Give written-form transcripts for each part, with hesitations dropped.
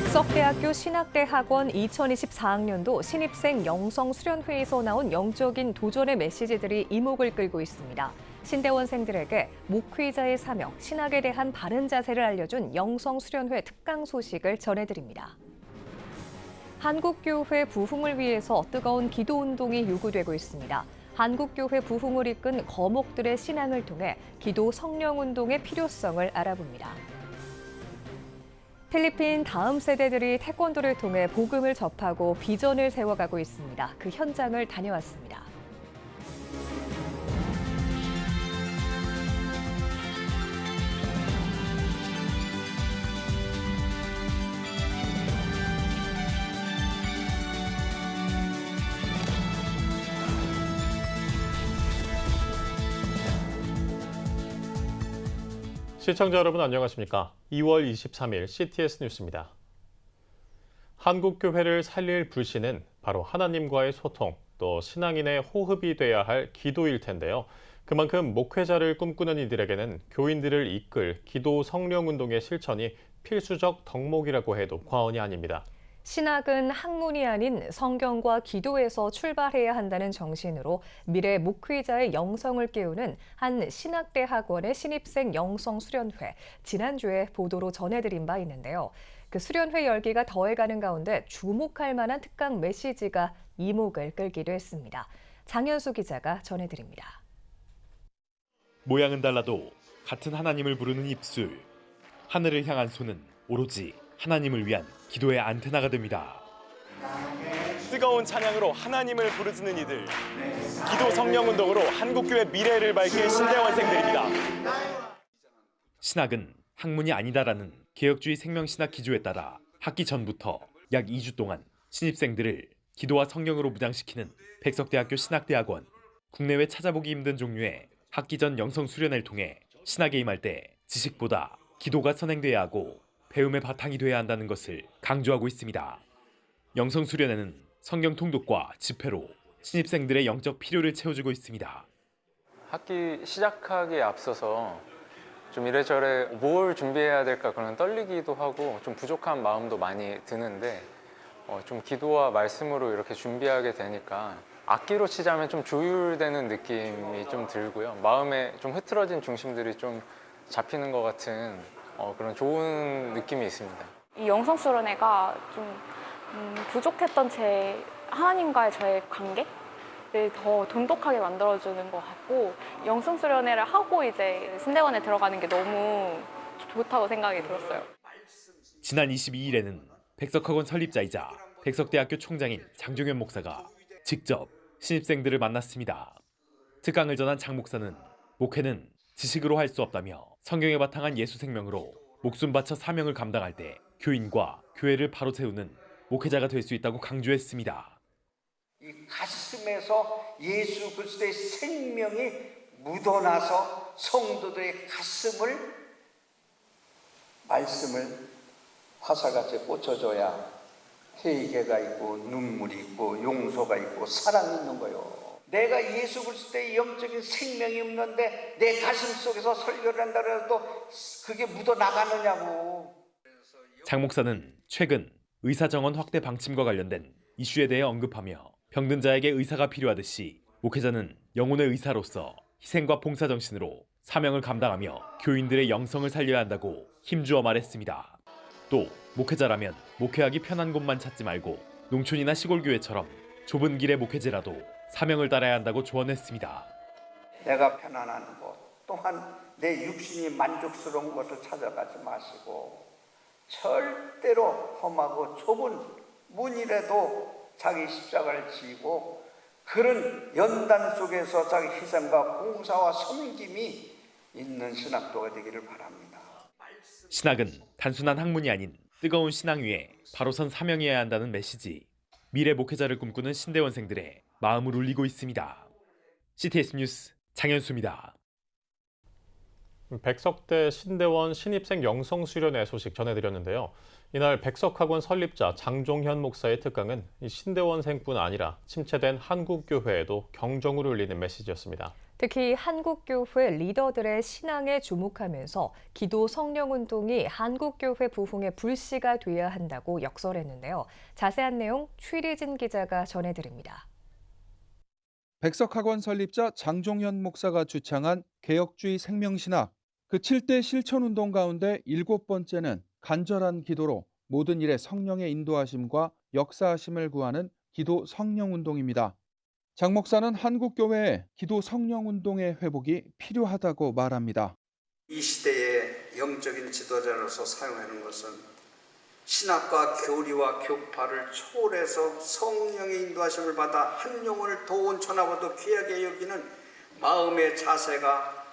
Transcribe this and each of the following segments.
백석대학교 신학대학원 2024학년도 신입생 영성수련회에서 나온 영적인 도전의 메시지들이 이목을 끌고 있습니다. 신대원생들에게 목회자의 사명, 신학에 대한 바른 자세를 알려준 영성수련회 특강 소식을 전해드립니다. 한국교회 부흥을 위해서 뜨거운 기도운동이 요구되고 있습니다. 한국교회 부흥을 이끈 거목들의 신앙을 통해 기도 성령운동의 필요성을 알아봅니다. 필리핀 다음 세대들이 태권도를 통해 복음을 접하고 비전을 세워가고 있습니다. 그 현장을 다녀왔습니다. 시청자 여러분 안녕하십니까? 2월 23일 CTS 뉴스입니다. 한국교회를 살릴 불신은 바로 하나님과의 소통, 또 신앙인의 호흡이 돼야 할 기도일 텐데요. 그만큼 목회자를 꿈꾸는 이들에게는 교인들을 이끌 기도 성령운동의 실천이 필수적 덕목이라고 해도 과언이 아닙니다. 신학은 학문이 아닌 성경과 기도에서 출발해야 한다는 정신으로 미래 목회자의 영성을 깨우는 한 신학대학원의 신입생 영성수련회, 지난주에 보도로 전해드린 바 있는데요. 그 수련회 열기가 더해가는 가운데 주목할 만한 특강 메시지가 이목을 끌기도 했습니다. 장현수 기자가 전해드립니다. 모양은 달라도 같은 하나님을 부르는 입술, 하늘을 향한 손은 오로지 하나님을 위한 기도의 안테나가 됩니다. 뜨거운 찬양으로 하나님을 부르짖는 이들, 기도 성령운동으로 한국교회 미래를 밝힐 신대원생들입니다. 신학은 학문이 아니다라는 개혁주의 생명신학 기조에 따라 학기 전부터 약 2주 동안 신입생들을 기도와 성령으로 무장시키는 백석대학교 신학대학원. 국내외 찾아보기 힘든 종류의 학기 전 영성 수련을 통해 신학에 임할 때 지식보다 기도가 선행돼야 하고 배움의 바탕이 돼야 한다는 것을 강조하고 있습니다. 영성 수련회는 성경 통독과 집회로 신입생들의 영적 필요를 채워주고 있습니다. 학기 시작하기에 앞서서 좀 이래저래 뭘 준비해야 될까 그런 떨리기도 하고 좀 부족한 마음도 많이 드는데 좀 기도와 말씀으로 이렇게 준비하게 되니까 악기로 치자면 좀 조율되는 느낌이 좀 들고요. 마음에 좀 흐트러진 중심들이 좀 잡히는 것 같은 그런 좋은 느낌이 있습니다. 이 영성수련회가 좀 부족했던 제 하나님과의 저의 관계를 더 돈독하게 만들어주는 것 같고, 영성수련회를 하고 이제 신대원에 들어가는 게 너무 좋다고 생각이 들었어요. 지난 22일에는 백석학원 설립자이자 백석대학교 총장인 장종현 목사가 직접 신입생들을 만났습니다. 특강을 전한 장 목사는 목회는 지식으로 할 수 없다며 성경에 바탕한 예수 생명으로 목숨 바쳐 사명을 감당할 때 교인과 교회를 바로 세우는 목회자가 될 수 있다고 강조했습니다. 이 가슴에서 예수 그리스도의 생명이 묻어나서 성도들의 가슴을 말씀을 화살같이 꽂혀줘야 회개가 있고 눈물이 있고 용서가 있고 사랑이 있는 거예요. 내가 예수 그리스도의 영적인 생명이 없는데 내 가슴 속에서 설교를 한다 해도 그게 묻어나가느냐고. 장 목사는 최근 의사정원 확대 방침과 관련된 이슈에 대해 언급하며 병든 자에게 의사가 필요하듯이 목회자는 영혼의 의사로서 희생과 봉사 정신으로 사명을 감당하며 교인들의 영성을 살려야 한다고 힘주어 말했습니다. 또 목회자라면 목회하기 편한 곳만 찾지 말고 농촌이나 시골 교회처럼 좁은 길의 목회제라도 사명을 따라야 한다고 조언했습니다. 내가 편안한 곳, 또한 내 육신이 만족스러운 것을 찾아가지 마시고 절대로 험하고 좁은 문이라도 자기 십자가를 지고 그런 연단 속에서 자기 희생과 봉사와 섬김이 있는 신학도가 되기를 바랍니다. 신학은 단순한 학문이 아닌 뜨거운 신앙 위에 바로 선 사명이어야 한다는 메시지. 미래 목회자를 꿈꾸는 신대원생들의 마음을 울리고 있습니다. CTS 뉴스 장현수입니다. 백석대 신대원 신입생 영성수련회 소식 전해드렸는데요. 이날 백석학원 설립자 장종현 목사의 특강은 신대원생뿐 아니라 침체된 한국교회에도 경종을 울리는 메시지였습니다. 특히 한국교회 리더들의 신앙에 주목하면서 기도 성령운동이 한국교회 부흥의 불씨가 돼야 한다고 역설했는데요. 자세한 내용 최리진 기자가 전해드립니다. 백석학원 설립자 장종현 목사가 주창한 개혁주의 생명신학, 그 7대 실천운동 가운데 7번째는 간절한 기도로 모든 일에 성령의 인도하심과 역사하심을 구하는 기도 성령운동입니다. 장 목사는 한국교회에 기도 성령운동의 회복이 필요하다고 말합니다. 이 시대의 영적인 지도자로서 사용하는 것은 신학과 교리와 교파를 초월해서 성령의 인도하심을 받아 한 영혼을 더 온전하고 더 귀하게 여기는 마음의 자세가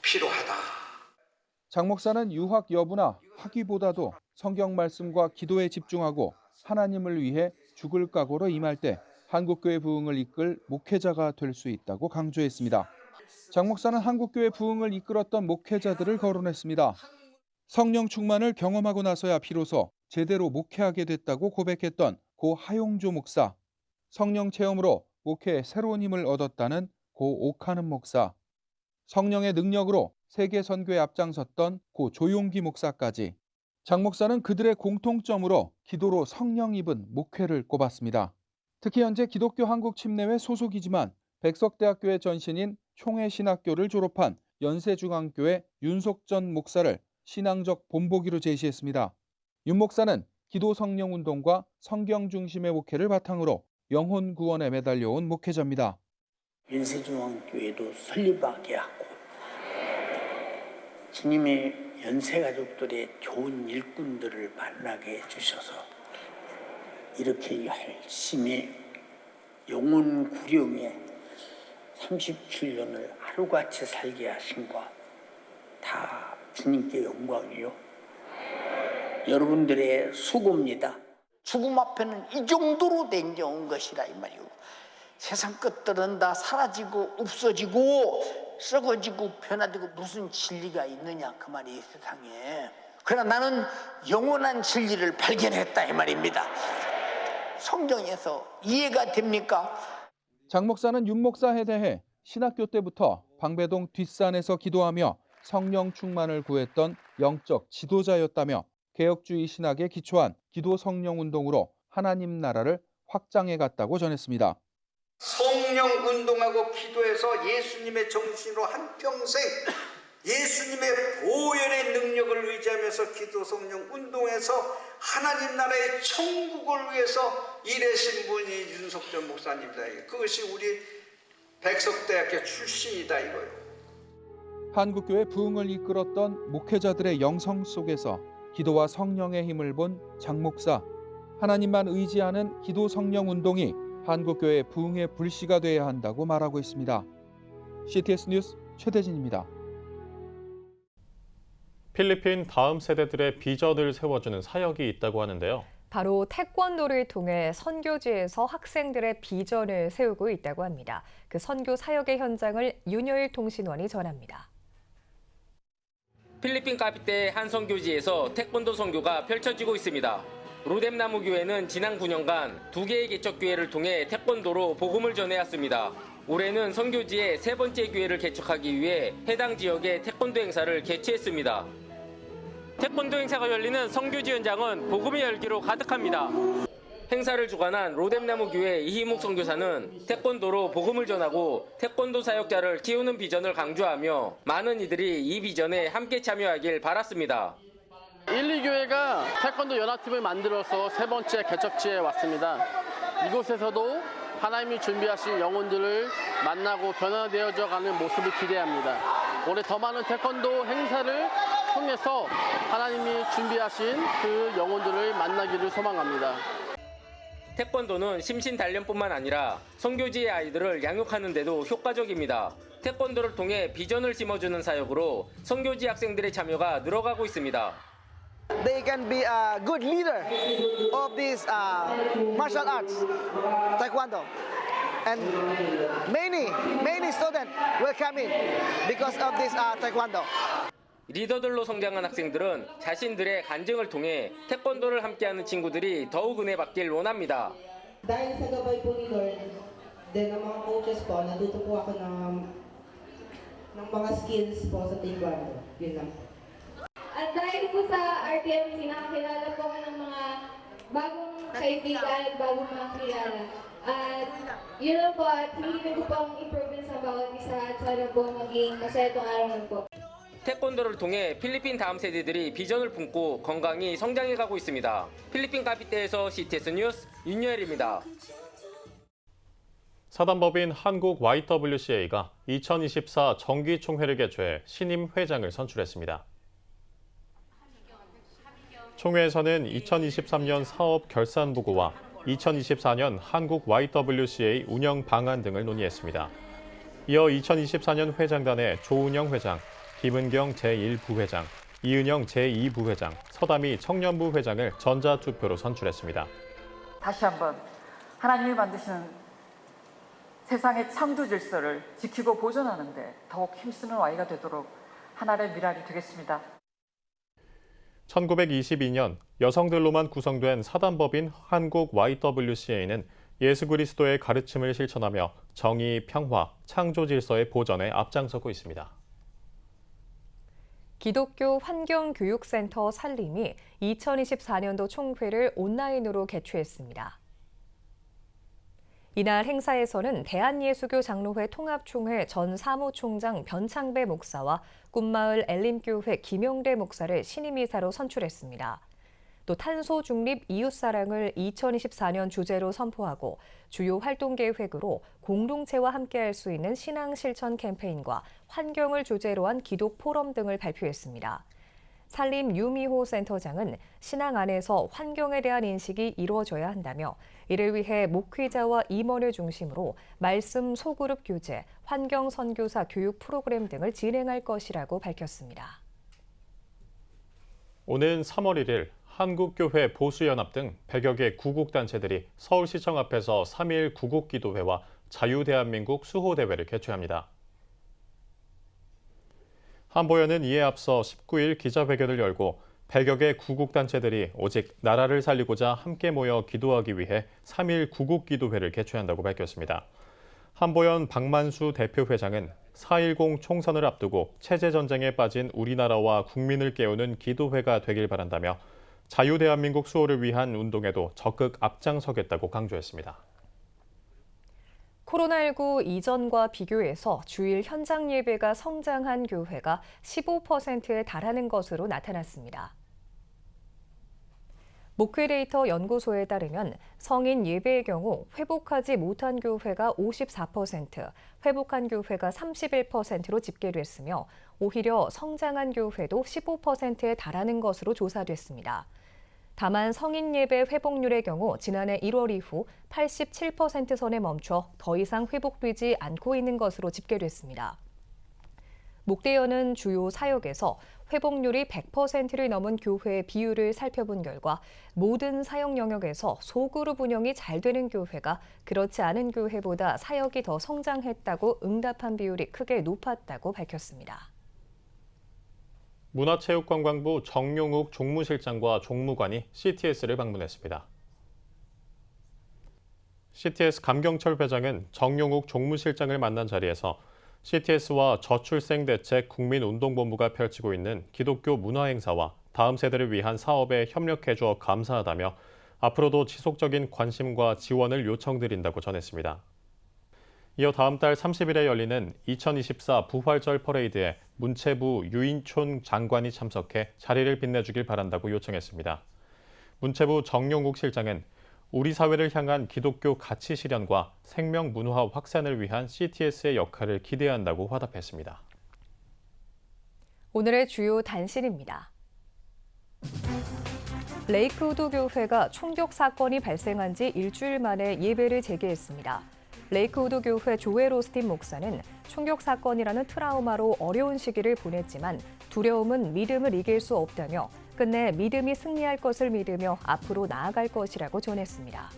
필요하다. 장 목사는 유학 여부나 학위보다도 성경 말씀과 기도에 집중하고 하나님을 위해 죽을 각오로 임할 때 한국교회 부흥을 이끌 목회자가 될 수 있다고 강조했습니다. 장 목사는 한국교회 부흥을 이끌었던 목회자들을 거론했습니다. 성령 충만을 경험하고 나서야 비로소 제대로 목회하게 됐다고 고백했던 고 하용조 목사, 성령 체험으로 목회에 새로운 힘을 얻었다는 고 옥하는 목사, 성령의 능력으로 세계 선교에 앞장섰던 고 조용기 목사까지 장 목사는 그들의 공통점으로 기도로 성령 입은 목회를 꼽았습니다. 특히 현재 기독교 한국 침례회 소속이지만 백석대학교의 전신인 총회신학교를 졸업한 연세중앙교회 윤석전 목사를 신앙적 본보기로 제시했습니다. 윤 목사는 기도 성령 운동과 성경 중심의 목회를 바탕으로 영혼 구원에 매달려온 목회자입니다. 연세중앙교회도 설립하게 하고 주님의 연세가족들의 좋은 일꾼들을 만나게 해주셔서 이렇게 열심히 영혼 구령에 37년을 하루같이 살게 하신 거 다 주님께 영광이요. 여러분들의 수고입니다. 죽음 앞에는 이 정도로 냉정한 것이라 이 말이오. 세상 것들은 다 사라지고 없어지고 썩어지고 변화되고 무슨 진리가 있느냐 그 말이 이 세상에. 그러나 나는 영원한 진리를 발견했다 이 말입니다. 성경에서 이해가 됩니까? 장 목사는 윤 목사에 대해 신학교 때부터 방배동 뒷산에서 기도하며 성령 충만을 구했던 영적 지도자였다며 개혁주의 신학에 기초한 기도 성령 운동으로 하나님 나라를 확장해 갔다고 전했습니다. 성령 운동하고 기도해서 예수님의 정신으로 한평생 예수님의 보혈의 능력을 의지하면서 기도 성령 운동해서 하나님 나라의 천국을 위해서 일하신 분이 윤석전 목사님이다. 그것이 우리 백석대학교 출신이다 이거요. 한국교회 부흥을 이끌었던 목회자들의 영성 속에서 기도와 성령의 힘을 본 장 목사. 하나님만 의지하는 기도 성령 운동이 한국교회 부흥의 불씨가 돼야 한다고 말하고 있습니다. CTS 뉴스 최대진입니다. 필리핀 다음 세대들의 비전을 세워주는 사역이 있다고 하는데요. 바로 태권도를 통해 선교지에서 학생들의 비전을 세우고 있다고 합니다. 그 선교 사역의 현장을 윤여일 통신원이 전합니다. 필리핀 카피테의 한 선교지에서 태권도 선교가 펼쳐지고 있습니다. 로뎀나무 교회는 지난 9년간 2개의 개척교회를 통해 태권도로 복음을 전해왔습니다. 올해는 선교지의 3번째 교회를 개척하기 위해 해당 지역에 태권도 행사를 개최했습니다. 태권도 행사가 열리는 선교지 현장은 복음의 열기로 가득합니다. 행사를 주관한 로뎀나무 교회 이희묵 선교사는 태권도로 복음을 전하고 태권도 사역자를 키우는 비전을 강조하며 많은 이들이 이 비전에 함께 참여하길 바랐습니다. 1, 2교회가 태권도 연합팀을 만들어서 3번째 개척지에 왔습니다. 이곳에서도 하나님이 준비하신 영혼들을 만나고 변화되어져 가는 모습을 기대합니다. 올해 더 많은 태권도 행사를 통해서 하나님이 준비하신 그 영혼들을 만나기를 소망합니다. 태권도는 심신 단련뿐만 아니라 선교지의 아이들을 양육하는 데도 효과적입니다. 태권도를 통해 비전을 심어주는 사역으로 선교지 학생들의 참여가 늘어가고 있습니다. They can be a good leader of this martial arts, taekwondo, and many students will come in because of this taekwondo. 리더들로 성장한 학생들은 자신들의 간증을 통해 태권도를 함께하는 친구들이 더욱 은혜 받길 원합니다. Dahil sa gabay po ni Lord, then ang mga coaches po, natuto po ako ng ng mga skills po sa Taekwondo. Yun lang po. At dahil po sa RTMC, nakakilala po ako ng mga bagong kaibigan at bagong mga kilala. At yun lang po, at hinihingi ko po ang improvement sa bawat isa at sana po maging masaya itong araw na po. 태권도를 통해 필리핀 다음 세대들이 비전을 품고 건강히 성장해 가고 있습니다. 필리핀 카피테에서 CTS 뉴스 윤여일입니다. 사단법인 한국 YWCA가 2024 정기총회를 개최해 신임 회장을 선출했습니다. 총회에서는 2023년 사업 결산 보고와 2024년 한국 YWCA 운영 방안 등을 논의했습니다. 이어 2024년 회장단에 조은영 회장, 김은경 제1부회장, 이은영 제2부회장, 서다미 청년부 회장을 전자투표로 선출했습니다. 다시 한번 하나님이 만드시는 세상의 창조 질서를 지키고 보존하는 데 더욱 힘쓰는 Y가 되도록 하나의 미랄이 되겠습니다. 1922년 여성들로만 구성된 사단법인 한국 YWCA는 예수 그리스도의 가르침을 실천하며 정의, 평화, 창조 질서의 보전에 앞장서고 있습니다. 기독교 환경교육센터 살림이 2024년도 총회를 온라인으로 개최했습니다. 이날 행사에서는 대한예수교 장로회 통합총회 전 사무총장 변창배 목사와 꿈마을 엘림교회 김용대 목사를 신임이사로 선출했습니다. 또 탄소 중립 이웃사랑을 2024년 주제로 선포하고 주요 활동 계획으로 공동체와 함께할 수 있는 신앙 실천 캠페인과 환경을 주제로 한 기독 포럼 등을 발표했습니다. 살림 유미호 센터장은 신앙 안에서 환경에 대한 인식이 이루어져야 한다며 이를 위해 목회자와 임원을 중심으로 말씀 소그룹 교재, 환경 선교사 교육 프로그램 등을 진행할 것이라고 밝혔습니다. 오는 3월 1일 한국교회 보수연합 등 100여 개 구국단체들이 서울시청 앞에서 3.1 구국기도회와 자유대한민국 수호대회를 개최합니다. 한보연은 이에 앞서 19일 기자회견을 열고 100여 개 구국단체들이 오직 나라를 살리고자 함께 모여 기도하기 위해 3.1 구국기도회를 개최한다고 밝혔습니다. 한보연 박만수 대표회장은 4.10 총선을 앞두고 체제전쟁에 빠진 우리나라와 국민을 깨우는 기도회가 되길 바란다며 자유대한민국 수호를 위한 운동에도 적극 앞장서겠다고 강조했습니다. 코로나19 이전과 비교해서 주일 현장 예배가 성장한 교회가 15%에 달하는 것으로 나타났습니다. 목회 데이터 연구소에 따르면 성인 예배의 경우 회복하지 못한 교회가 54%, 회복한 교회가 31%로 집계됐으며 오히려 성장한 교회도 15%에 달하는 것으로 조사됐습니다. 다만 성인 예배 회복률의 경우 지난해 1월 이후 87% 선에 멈춰 더 이상 회복되지 않고 있는 것으로 집계됐습니다. 목대연은 주요 사역에서 회복률이 100%를 넘은 교회의 비율을 살펴본 결과 모든 사역 영역에서 소그룹 운영이 잘 되는 교회가 그렇지 않은 교회보다 사역이 더 성장했다고 응답한 비율이 크게 높았다고 밝혔습니다. 문화체육관광부 정용욱 종무실장과 종무관이 CTS를 방문했습니다. CTS 감경철 회장은 정용욱 종무실장을 만난 자리에서 CTS와 저출생대책 국민운동본부가 펼치고 있는 기독교 문화행사와 다음 세대를 위한 사업에 협력해줘 감사하다며 앞으로도 지속적인 관심과 지원을 요청드린다고 전했습니다. 이어 다음 달 30일에 열리는 2024 부활절 퍼레이드에 문체부 유인촌 장관이 참석해 자리를 빛내주길 바란다고 요청했습니다. 문체부 정용욱 실장은 우리 사회를 향한 기독교 가치 실현과 생명 문화 확산을 위한 CTS의 역할을 기대한다고 화답했습니다. 오늘의 주요 단신입니다. 레이크우드 교회가 총격 사건이 발생한 지 일주일 만에 예배를 재개했습니다. 레이크우드 교회 조엘 오스틴 목사는 총격 사건이라는 트라우마로 어려운 시기를 보냈지만 두려움은 믿음을 이길 수 없다며 끝내 믿음이 승리할 것을 믿으며 앞으로 나아갈 것이라고 전했습니다.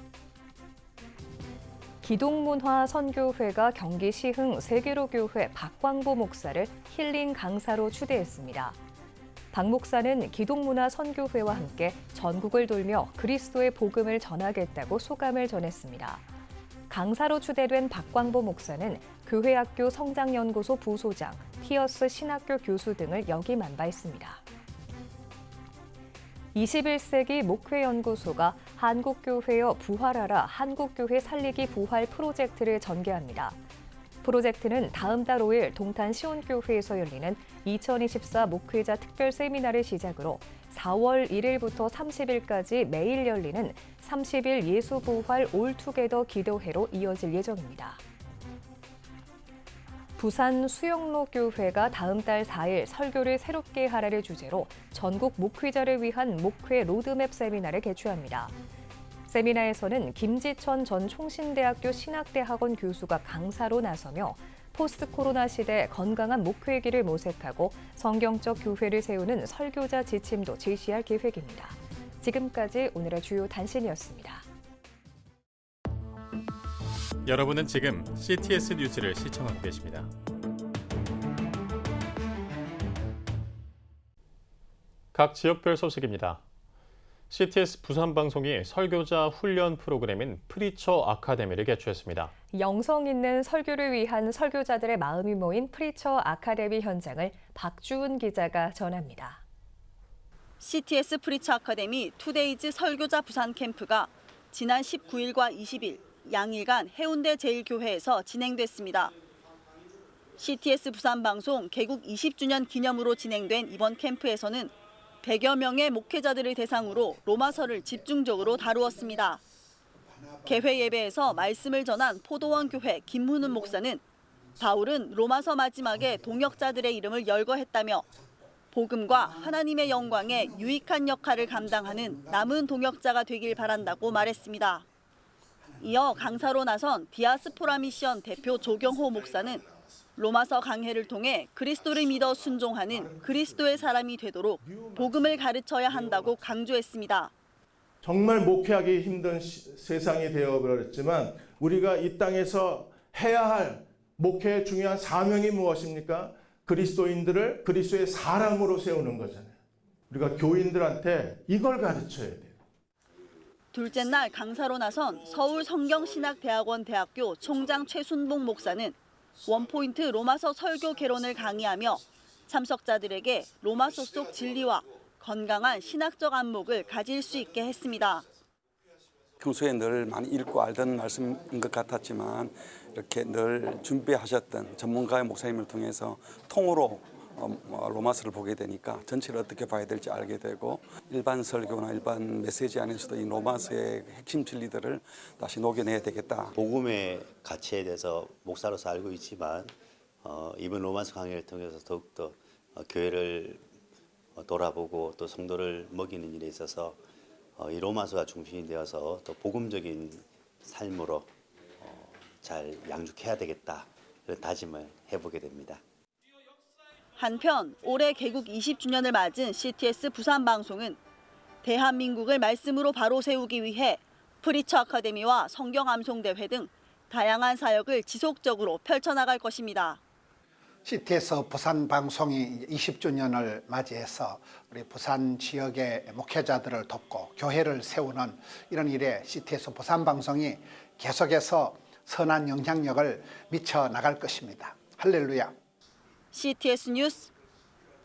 기독문화 선교회가 경기 시흥 세계로교회 박광보 목사를 힐링 강사로 추대했습니다. 박 목사는 기독문화 선교회와 함께 전국을 돌며 그리스도의 복음을 전하겠다고 소감을 전했습니다. 강사로 추대된 박광보 목사는 교회학교 성장연구소 부소장, 티어스 신학교 교수 등을 역임한바했습니다. 21세기 목회연구소가 한국교회여 부활하라 한국교회 살리기 부활 프로젝트를 전개합니다. 프로젝트는 다음 달 5일 동탄 시온교회에서 열리는 2024 목회자 특별 세미나를 시작으로 4월 1일부터 30일까지 매일 열리는 30일 예수부활 올투게더 기도회로 이어질 예정입니다. 부산 수영로 교회가 다음 달 4일 설교를 새롭게 하라를 주제로 전국 목회자를 위한 목회 로드맵 세미나를 개최합니다. 세미나에서는 김지천 전 총신대학교 신학대학원 교수가 강사로 나서며 포스트 코로나 시대 건강한 목회기를 모색하고 성경적 교회를 세우는 설교자 지침도 제시할 계획입니다. 지금까지 오늘의 주요 단신이었습니다. 여러분은 지금 CTS 뉴스를 시청하고 계십니다. 각 지역별 소식입니다. CTS 부산방송이 설교자 훈련 프로그램인 프리처 아카데미를 개최했습니다. 영성 있는 설교를 위한 설교자들의 마음이 모인 프리처 아카데미 현장을 박주은 기자가 전합니다. CTS 프리처 아카데미 투데이즈 설교자 부산 캠프가 지난 19일과 20일 양일간 해운대 제1교회에서 진행됐습니다. CTS 부산방송 개국 20주년 기념으로 진행된 이번 캠프에서는 100여 명의 목회자들을 대상으로 로마서를 집중적으로 다루었습니다. 개회 예배에서 말씀을 전한 포도원 교회 김훈은 목사는 바울은 로마서 마지막에 동역자들의 이름을 열거했다며 복음과 하나님의 영광에 유익한 역할을 감당하는 남은 동역자가 되길 바란다고 말했습니다. 이어 강사로 나선 디아스포라 미션 대표 조경호 목사는 로마서 강해를 통해 그리스도를 믿어 순종하는 그리스도의 사람이 되도록 복음을 가르쳐야 한다고 강조했습니다. 정말 목회하기 힘든 세상이 되어버렸지만 우리가 이 땅에서 해야 할 목회의 중요한 사명이 무엇입니까? 그리스도인들을 그리스도의 사람으로 세우는 거잖아요. 우리가 교인들한테 이걸 가르쳐야 돼요. 둘째 날 강사로 나선 서울성경신학대학원 대학교 총장 최순봉 목사는 원포인트 로마서 설교 개론을 강의하며 참석자들에게 로마서 속 진리와 건강한 신학적 안목을 가질 수 있게 했습니다. 평소에 늘 많이 읽고 알던 말씀인 것 같았지만 이렇게 늘 준비하셨던 전문가의 목사님을 통해서 통으로 로마서를 보게 되니까 전체를 어떻게 봐야 될지 알게 되고 일반 설교나 일반 메시지 안에서도 이 로마서의 핵심 진리들을 다시 녹여내야 되겠다. 복음의 가치에 대해서 목사로서 알고 있지만 이번 로마서 강의를 통해서 더욱더 교회를 돌아보고 또 성도를 먹이는 일에 있어서 이 로마서가 중심이 되어서 더 복음적인 삶으로 잘 양육해야 되겠다 이런 다짐을 해보게 됩니다. 한편 올해 개국 20주년을 맞은 CTS 부산방송은 대한민국을 말씀으로 바로 세우기 위해 프리처 아카데미와 성경 암송대회 등 다양한 사역을 지속적으로 펼쳐나갈 것입니다. CTS 부산방송이 20주년을 맞이해서 우리 부산 지역의 목회자들을 돕고 교회를 세우는 이런 일에 CTS 부산방송이 계속해서 선한 영향력을 미쳐 나갈 것입니다. 할렐루야. CTS 뉴스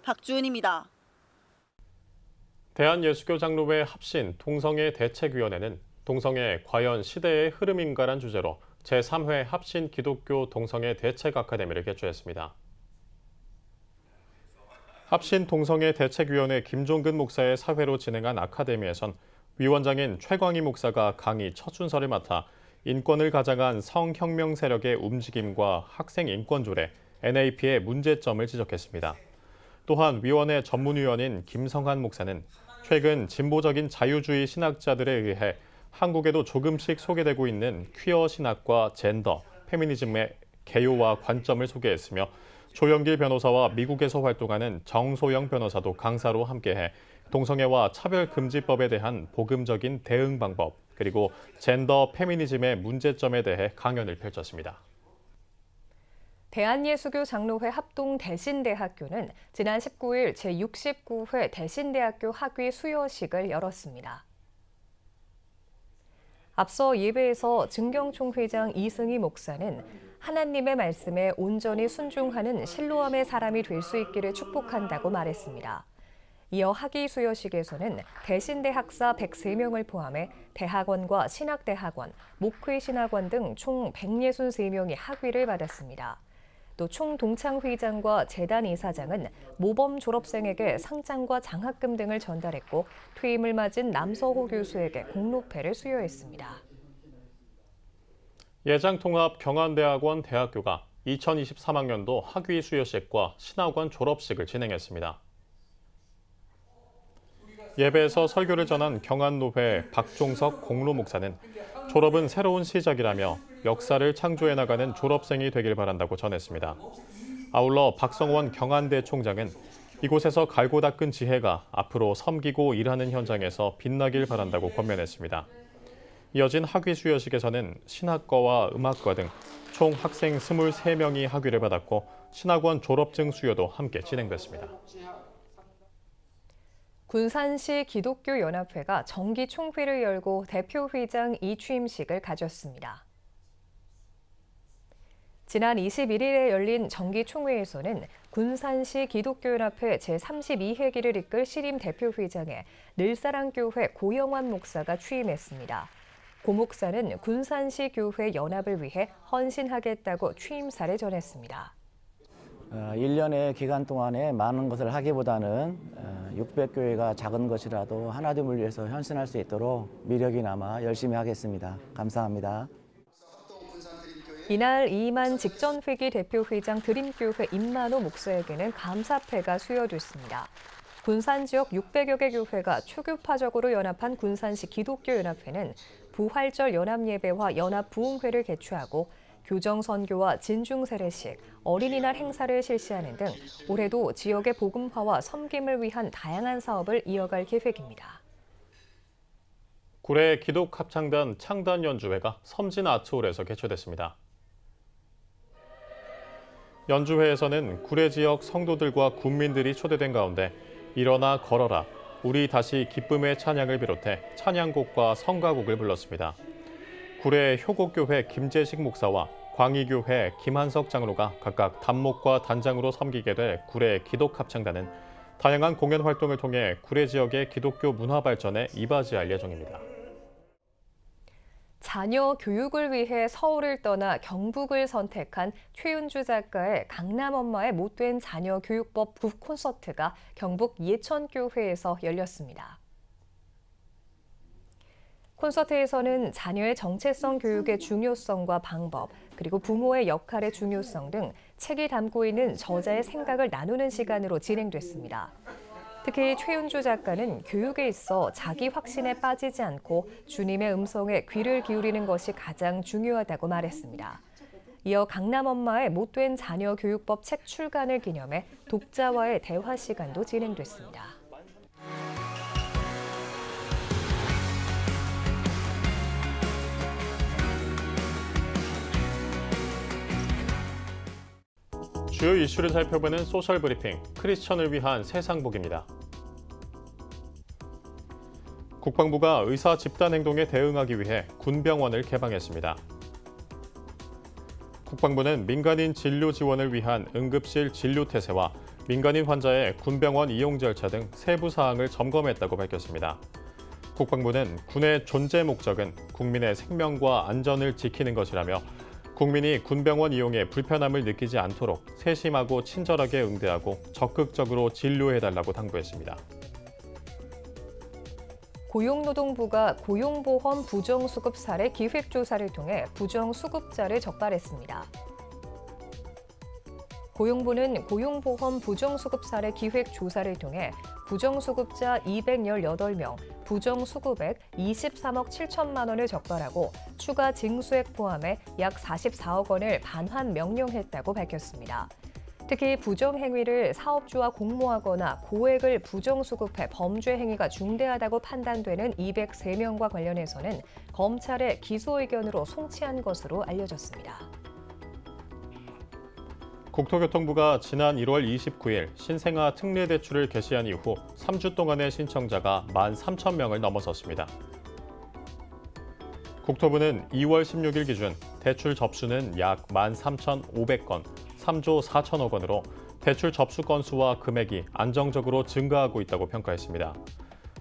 박주은입니다. 대한예수교장로회 합신 동성애 대책위원회는 동성애 과연 시대의 흐름인가란 주제로 제3회 합신 기독교 동성애 대책 아카데미를 개최했습니다. 합신 동성애 대책위원회 김종근 목사의 사회로 진행한 아카데미에선 위원장인 최광희 목사가 강의 첫 순서를 맡아 인권을 가장한 성혁명 세력의 움직임과 학생 인권 조례, NAP의 문제점을 지적했습니다. 또한 위원회 전문위원인 김성한 목사는 최근 진보적인 자유주의 신학자들에 의해 한국에도 조금씩 소개되고 있는 퀴어 신학과 젠더, 페미니즘의 개요와 관점을 소개했으며 조영길 변호사와 미국에서 활동하는 정소영 변호사도 강사로 함께해 동성애와 차별금지법에 대한 복음적인 대응 방법, 그리고 젠더 페미니즘의 문제점에 대해 강연을 펼쳤습니다. 대한예수교 장로회 합동 대신대학교는 지난 19일 제69회 대신대학교 학위 수여식을 열었습니다. 앞서 예배에서 증경총회장 이승희 목사는 하나님의 말씀에 온전히 순종하는 실로암의 사람이 될 수 있기를 축복한다고 말했습니다. 이어 학위수여식에서는 대신대학사 103명을 포함해 대학원과 신학대학원, 목회신학원 등 총 163명이 학위를 받았습니다. 또 총동창회장과 재단 이사장은 모범 졸업생에게 상장과 장학금 등을 전달했고 퇴임을 맞은 남서호 교수에게 공로패를 수여했습니다. 예장통합 경안대학원 대학교가 2023학년도 학위 수여식과 신학원 졸업식을 진행했습니다. 예배에서 설교를 전한 경안노회 박종석 공로 목사는 졸업은 새로운 시작이라며 역사를 창조해 나가는 졸업생이 되길 바란다고 전했습니다. 아울러 박성원 경안대 총장은 이곳에서 갈고 닦은 지혜가 앞으로 섬기고 일하는 현장에서 빛나길 바란다고 권면했습니다. 이어진 학위 수여식에서는 신학과와 음악과 등 총 학생 23명이 학위를 받았고 신학원 졸업증 수여도 함께 진행됐습니다. 군산시 기독교연합회가 정기 총회를 열고 대표회장 이취임식을 가졌습니다. 지난 21일에 열린 정기 총회에서는 군산시 기독교연합회 제32회기를 이끌 신임 대표회장에 늘사랑교회 고영환 목사가 취임했습니다. 고 목사는 군산시 교회 연합을 위해 헌신하겠다고 취임사를 전했습니다. 1년의 기간 동안에 많은 것을 하기보다는 600교회가 작은 것이라도 하나님을 위해서 헌신할 수 있도록 미력이 남아 열심히 하겠습니다. 감사합니다. 이날 이만 직전회기 대표회장 드림교회 임만호 목사에게는 감사패가 수여됐습니다. 군산 지역 600여 개 교회가 초교파적으로 연합한 군산시 기독교연합회는 부활절 연합예배와 연합부흥회를 개최하고 교정선교와 진중세례식, 어린이날 행사를 실시하는 등 올해도 지역의 복음화와 섬김을 위한 다양한 사업을 이어갈 계획입니다. 구례 기독합창단 창단연주회가 섬진아트홀에서 개최됐습니다. 연주회에서는 구례 지역 성도들과 군민들이 초대된 가운데 일어나 걸어라, 우리 다시 기쁨의 찬양을 비롯해 찬양곡과 성가곡을 불렀습니다. 구례 효곡교회 김재식 목사와 광희교회 김한석 장로가 각각 단목과 단장으로 섬기게 될 구례 기독합창단은 다양한 공연 활동을 통해 구례 지역의 기독교 문화 발전에 이바지할 예정입니다. 자녀 교육을 위해 서울을 떠나 경북을 선택한 최은주 작가의 강남 엄마의 못된 자녀 교육법 콘서트가 경북 예천교회에서 열렸습니다. 콘서트에서는 자녀의 정체성 교육의 중요성과 방법, 그리고 부모의 역할의 중요성 등 책이 담고 있는 저자의 생각을 나누는 시간으로 진행됐습니다. 특히 최은주 작가는 교육에 있어 자기 확신에 빠지지 않고 주님의 음성에 귀를 기울이는 것이 가장 중요하다고 말했습니다. 이어 강남 엄마의 못된 자녀 교육법 책 출간을 기념해 독자와의 대화 시간도 진행됐습니다. 주요 이슈를 살펴보는 소셜 브리핑, 크리스천을 위한 세상복입니다. 국방부가 의사 집단 행동에 대응하기 위해 군병원을 개방했습니다. 국방부는 민간인 진료 지원을 위한 응급실 진료 태세와 민간인 환자의 군병원 이용 절차 등 세부 사항을 점검했다고 밝혔습니다. 국방부는 군의 존재 목적은 국민의 생명과 안전을 지키는 것이라며 국민이 군병원 이용에 불편함을 느끼지 않도록 세심하고 친절하게 응대하고 적극적으로 진료해달라고 당부했습니다. 고용노동부가 고용보험 부정수급 사례 기획조사를 통해 부정수급자를 적발했습니다. 고용부는 고용보험 부정수급 사례 기획조사를 통해 부정수급자 218명, 부정수급액 23억 7천만 원을 적발하고 추가 징수액 포함해 약 44억 원을 반환 명령했다고 밝혔습니다. 특히 부정행위를 사업주와 공모하거나 고액을 부정수급해 범죄 행위가 중대하다고 판단되는 203명과 관련해서는 검찰의 기소 의견으로 송치한 것으로 알려졌습니다. 국토교통부가 지난 1월 29일 신생아 특례대출을 개시한 이후 3주 동안의 신청자가 13,000명을 넘어섰습니다. 국토부는 2월 16일 기준 대출 접수는 약 13,500건, 3조 4천억 원으로 대출 접수 건수와 금액이 안정적으로 증가하고 있다고 평가했습니다.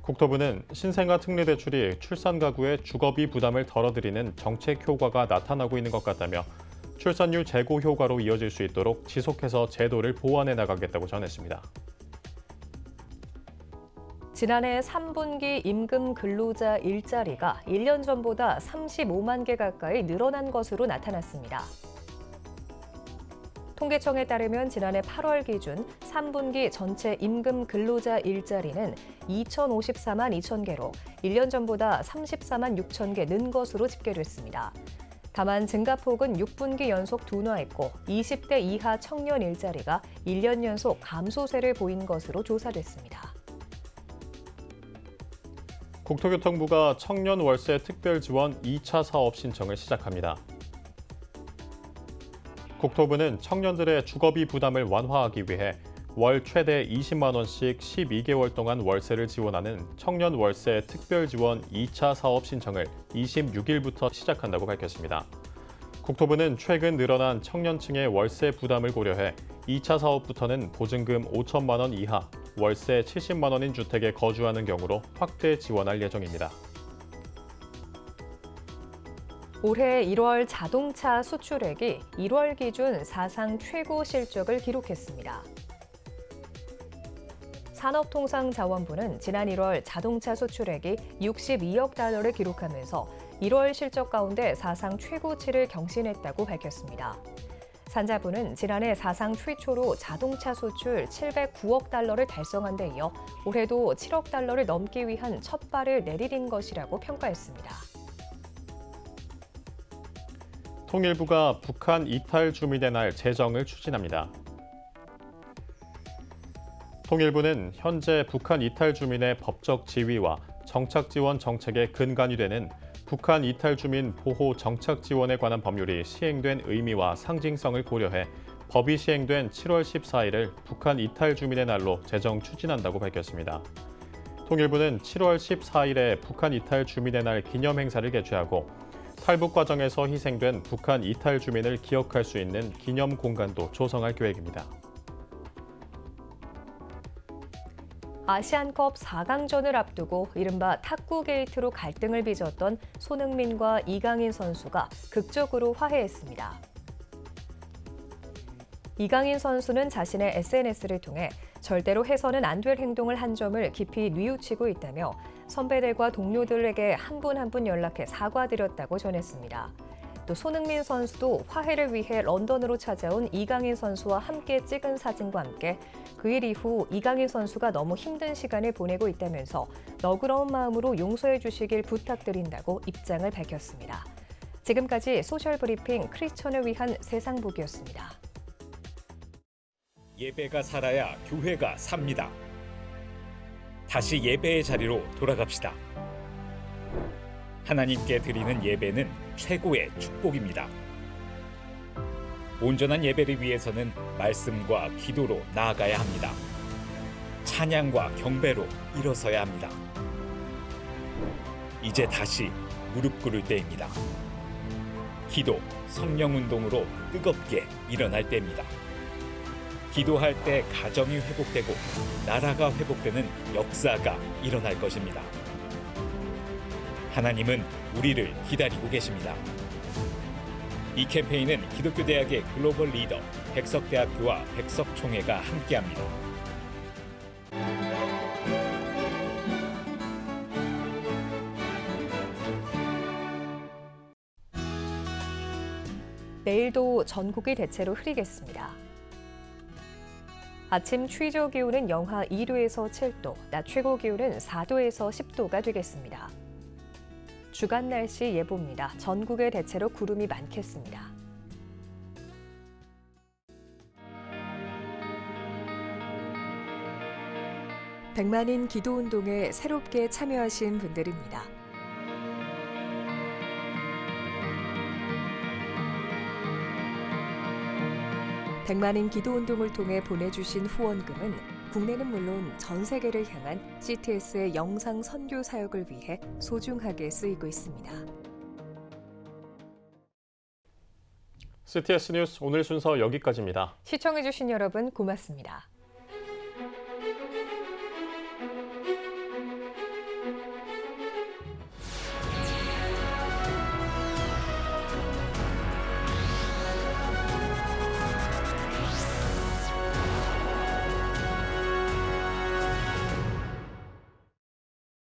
국토부는 신생아 특례대출이 출산 가구의 주거비 부담을 덜어드리는 정책 효과가 나타나고 있는 것 같다며 출산율 제고 효과로 이어질 수 있도록 지속해서 제도를 보완해 나가겠다고 전했습니다. 지난해 3분기 임금 근로자 일자리가 1년 전보다 35만 개 가까이 늘어난 것으로 나타났습니다. 통계청에 따르면 지난해 8월 기준 3분기 전체 임금 근로자 일자리는 2,054만 2천 개로 1년 전보다 34만 6천 개 는 것으로 집계됐습니다. 다만 증가폭은 6분기 연속 둔화했고 20대 이하 청년 일자리가 1년 연속 감소세를 보인 것으로 조사됐습니다. 국토교통부가 청년 월세 특별 지원 2차 사업 신청을 시작합니다. 국토부는 청년들의 주거비 부담을 완화하기 위해 월 최대 20만 원씩 12개월 동안 월세를 지원하는 청년 월세 특별 지원 2차 사업 신청을 26일부터 시작한다고 밝혔습니다. 국토부는 최근 늘어난 청년층의 월세 부담을 고려해 2차 사업부터는 보증금 5천만 원 이하, 월세 70만 원인 주택에 거주하는 경우로 확대 지원할 예정입니다. 올해 1월 자동차 수출액이 1월 기준 사상 최고 실적을 기록했습니다. 산업통상자원부는 지난 1월 자동차 수출액이 62억 달러를 기록하면서 1월 실적 가운데 사상 최고치를 경신했다고 밝혔습니다. 산자부는 지난해 사상 최초로 자동차 수출 709억 달러를 달성한 데 이어 올해도 7억 달러를 넘기 위한 첫 발을 내디딘 것이라고 평가했습니다. 통일부가 북한 이탈 주민의 날 제정을 추진합니다. 통일부는 현재 북한 이탈 주민의 법적 지위와 정착 지원 정책의 근간이 되는 북한 이탈 주민 보호 정착 지원에 관한 법률이 시행된 의미와 상징성을 고려해 법이 시행된 7월 14일을 북한 이탈 주민의 날로 제정 추진한다고 밝혔습니다. 통일부는 7월 14일에 북한 이탈 주민의 날 기념 행사를 개최하고 탈북 과정에서 희생된 북한 이탈 주민을 기억할 수 있는 기념 공간도 조성할 계획입니다. 아시안컵 4강전을 앞두고 이른바 탁구 게이트로 갈등을 빚었던 손흥민과 이강인 선수가 극적으로 화해했습니다. 이강인 선수는 자신의 SNS를 통해 절대로 해서는 안 될 행동을 한 점을 깊이 뉘우치고 있다며 선배들과 동료들에게 한 분 한 분 연락해 사과드렸다고 전했습니다. 또 손흥민 선수도 화해를 위해 런던으로 찾아온 이강인 선수와 함께 찍은 사진과 함께 그 일 이후 이강인 선수가 너무 힘든 시간을 보내고 있다면서 너그러운 마음으로 용서해 주시길 부탁드린다고 입장을 밝혔습니다. 지금까지 소셜브리핑 크리스천을 위한 세상복이었습니다. 예배가 살아야 교회가 삽니다. 다시 예배의 자리로 돌아갑시다. 하나님께 드리는 예배는 최고의 축복입니다. 온전한 예배를 위해서는 말씀과 기도로 나아가야 합니다. 찬양과 경배로 일어서야 합니다. 이제 다시 무릎 꿇을 때입니다. 기도, 성령운동으로 뜨겁게 일어날 때입니다. 기도할 때 가정이 회복되고 나라가 회복되는 역사가 일어날 것입니다. 하나님은 우리를 기다리고 계십니다. 이 캠페인은 기독교대학의 글로벌 리더 백석대학교와 백석총회가 함께합니다. 내일도 전국이 대체로 흐리겠습니다. 아침 최저 기온은 영하 2도에서 7도, 낮 최고 기온은 4도에서 10도가 되겠습니다. 주간 날씨 예보입니다. 전국에 대체로 구름이 많겠습니다. 백만인 기도운동에 새롭게 참여하신 분들입니다. 백만인 기도운동을 통해 보내주신 후원금은 국내는 물론 전 세계를 향한 CTS의 영상 선교 사역을 위해 소중하게 쓰이고 있습니다. CTS 뉴스 오늘 순서 여기까지입니다. 시청해주신 여러분 고맙습니다.